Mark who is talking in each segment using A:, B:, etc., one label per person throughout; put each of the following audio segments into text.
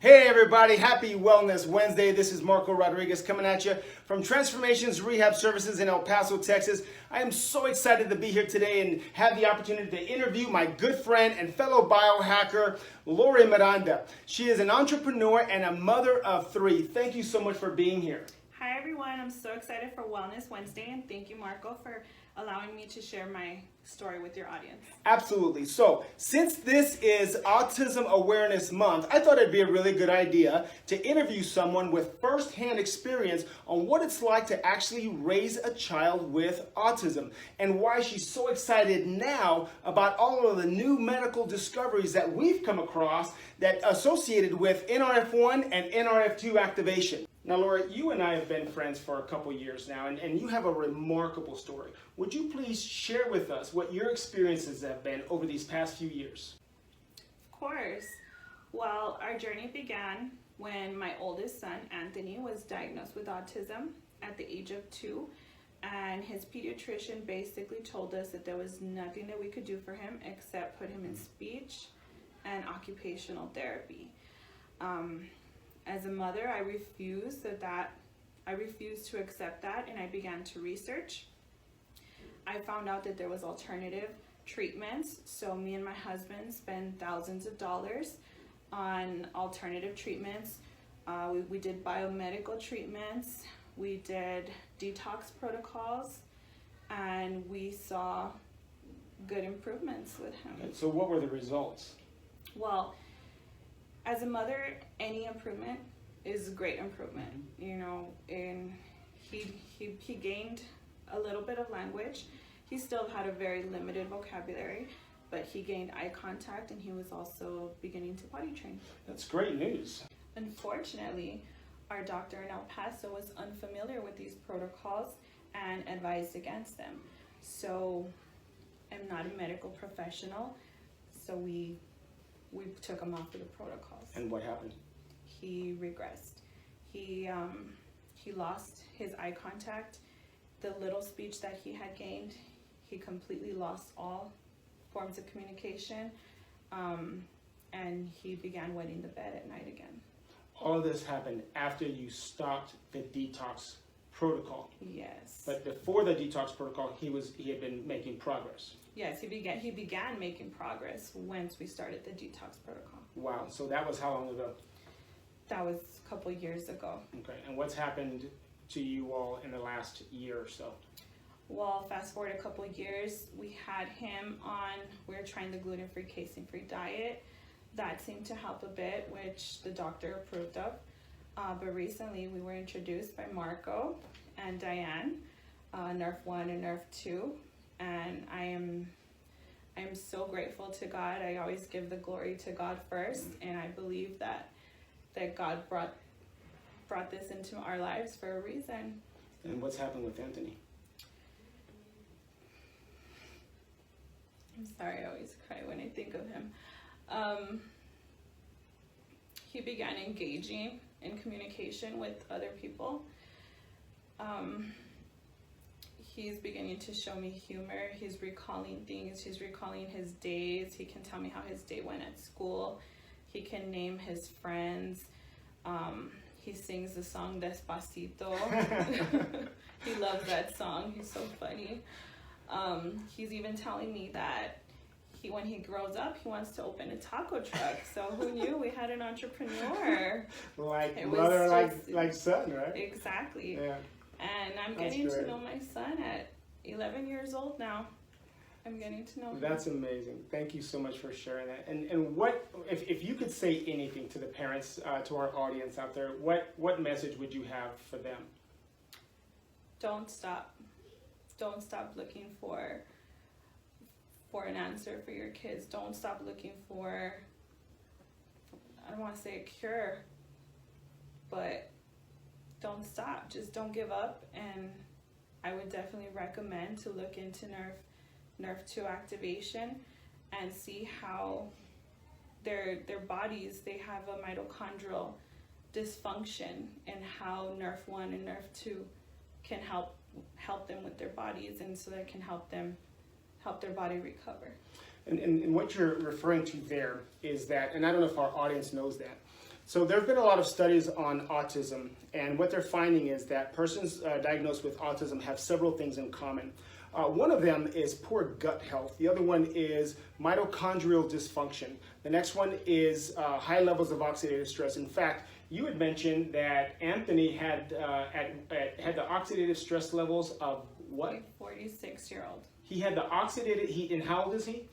A: Hey everybody, happy Wellness Wednesday. This is Marco Rodriguez coming at you from Transformations Rehab Services in El Paso, Texas. I am so excited to be here today and have the opportunity to interview my good friend and fellow biohacker, Lorrie Miranda. She is an entrepreneur and a mother of three. Thank you so much for being here.
B: Hi everyone, I'm so excited for Wellness Wednesday and thank you Marco for allowing me to share my story with your audience.
A: Absolutely. So, since this is Autism Awareness Month, I thought it'd be a really good idea to interview someone with first-hand experience on what it's like to actually raise a child with autism and why she's so excited now about all of the new medical discoveries that we've come across that associated with NRF1 and NRF2 activation. Now, Laura, you and I have been friends for a couple years now, and you have a remarkable story. Would you please share with us what your experiences have been over these past few years?
B: Of course. Well, our journey began when my oldest son, Anthony, was diagnosed with autism at the age of 2, and his pediatrician basically told us that there was nothing that we could do for him except put him in speech and occupational therapy. As a mother, I refused to accept that, and I began to research. I found out that there was alternative treatments, so me and my husband spent thousands of dollars on alternative treatments. We did biomedical treatments, we did detox protocols, and we saw good improvements with him.
A: Okay, so what were the results?
B: Well, as a mother, any improvement is a great improvement, you know, and he gained a little bit of language. He still had a very limited vocabulary, but he gained eye contact and he was also beginning to potty train.
A: That's great news.
B: Unfortunately, our doctor in El Paso was unfamiliar with these protocols and advised against them. So I'm not a medical professional, so we took him off of the protocols.
A: And what happened?
B: He regressed. He lost his eye contact. The little speech that he had gained, he completely lost all forms of communication, and he began wetting the bed at night again.
A: All of this happened after you stopped the detox protocol.
B: Yes.
A: But before the detox protocol, he had been making progress.
B: Yes, he began making progress once we started the detox protocol.
A: Wow. So that was how long ago?
B: That was a couple years ago.
A: Okay. And what's happened to you all in the last year or so?
B: Well, fast forward a couple years, we had him on, we were trying the gluten-free, casein-free diet. That seemed to help a bit, which the doctor approved of. But recently we were introduced by Marco and Diane, NRF1 and NRF2. And I am so grateful to God. I always give the glory to God first, and I believe that God brought this into our lives for a reason.
A: And what's happened with Anthony?
B: I'm sorry, I always cry when I think of him. He began engaging in communication with other people. He's beginning to show me humor. He's recalling things. He's recalling his days. He can tell me how his day went at school. He can name his friends. He sings the song Despacito. He loves that song. He's so funny. He's even telling me that when he grows up, he wants to open a taco truck. So who knew we had an entrepreneur?
A: Like mother, like son, right?
B: Exactly.
A: Yeah.
B: And I'm getting to know my son at 11 years old now. I'm getting to know him.
A: That's amazing. Thank you so much for sharing that. And what, if you could say anything to the parents, to our audience out there, what message would you have for them?
B: Don't stop. Don't stop looking for an answer for your kids. Don't stop looking for, I don't want to say a cure, but don't stop. Just don't give up. And I would definitely recommend to look into NRF2 activation and see how their bodies, they have a mitochondrial dysfunction, and how NRF1 and NRF2 can help them with their bodies, and so that can help their body recover.
A: And what you're referring to there is that, and I don't know if our audience knows that, So there have been a lot of studies on autism, and what they're finding is that persons diagnosed with autism have several things in common. One of them is poor gut health. The other one is mitochondrial dysfunction. The next one is high levels of oxidative stress. In fact, you had mentioned that Anthony had the oxidative stress levels of what?
B: A 46-year-old.
A: He had the oxidative, and how old is he?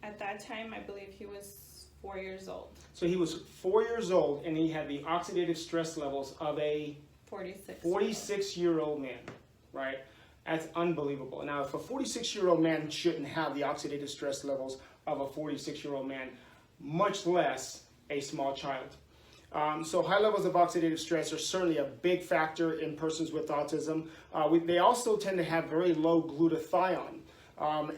B: At that time, I believe he was 4 years old.
A: So he was 4 years old, and he had the oxidative stress levels of a 46-year-old man, right? That's unbelievable. Now, if a 46-year-old man shouldn't have the oxidative stress levels of a 46-year-old man, much less a small child. So high levels of oxidative stress are certainly a big factor in persons with autism. They also tend to have very low glutathione.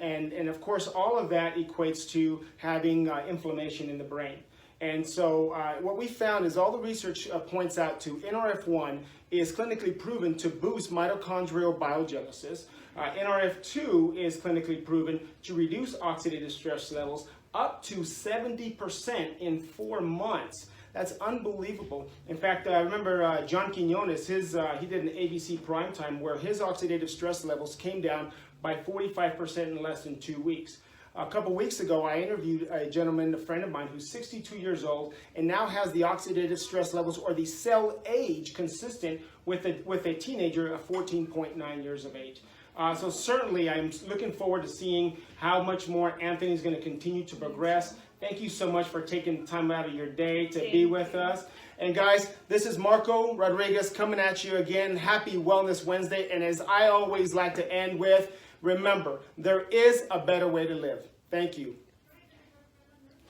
A: And of course, all of that equates to having inflammation in the brain. And so what we found is all the research points out to NRF1 is clinically proven to boost mitochondrial biogenesis. NRF2 is clinically proven to reduce oxidative stress levels up to 70% in 4 months. That's unbelievable. In fact, I remember John Quinones, he did an ABC primetime where his oxidative stress levels came down by 45% in less than 2 weeks. A couple weeks ago, I interviewed a gentleman, a friend of mine, who's 62 years old and now has the oxidative stress levels or the cell age consistent with a teenager of 14.9 years of age. So certainly, I'm looking forward to seeing how much more Anthony's going to continue to progress. Thank you so much for taking time out of your day to be with us. And guys, this is Marco Rodriguez coming at you again. Happy Wellness Wednesday. And as I always like to end with, remember, there is a better way to live. Thank you.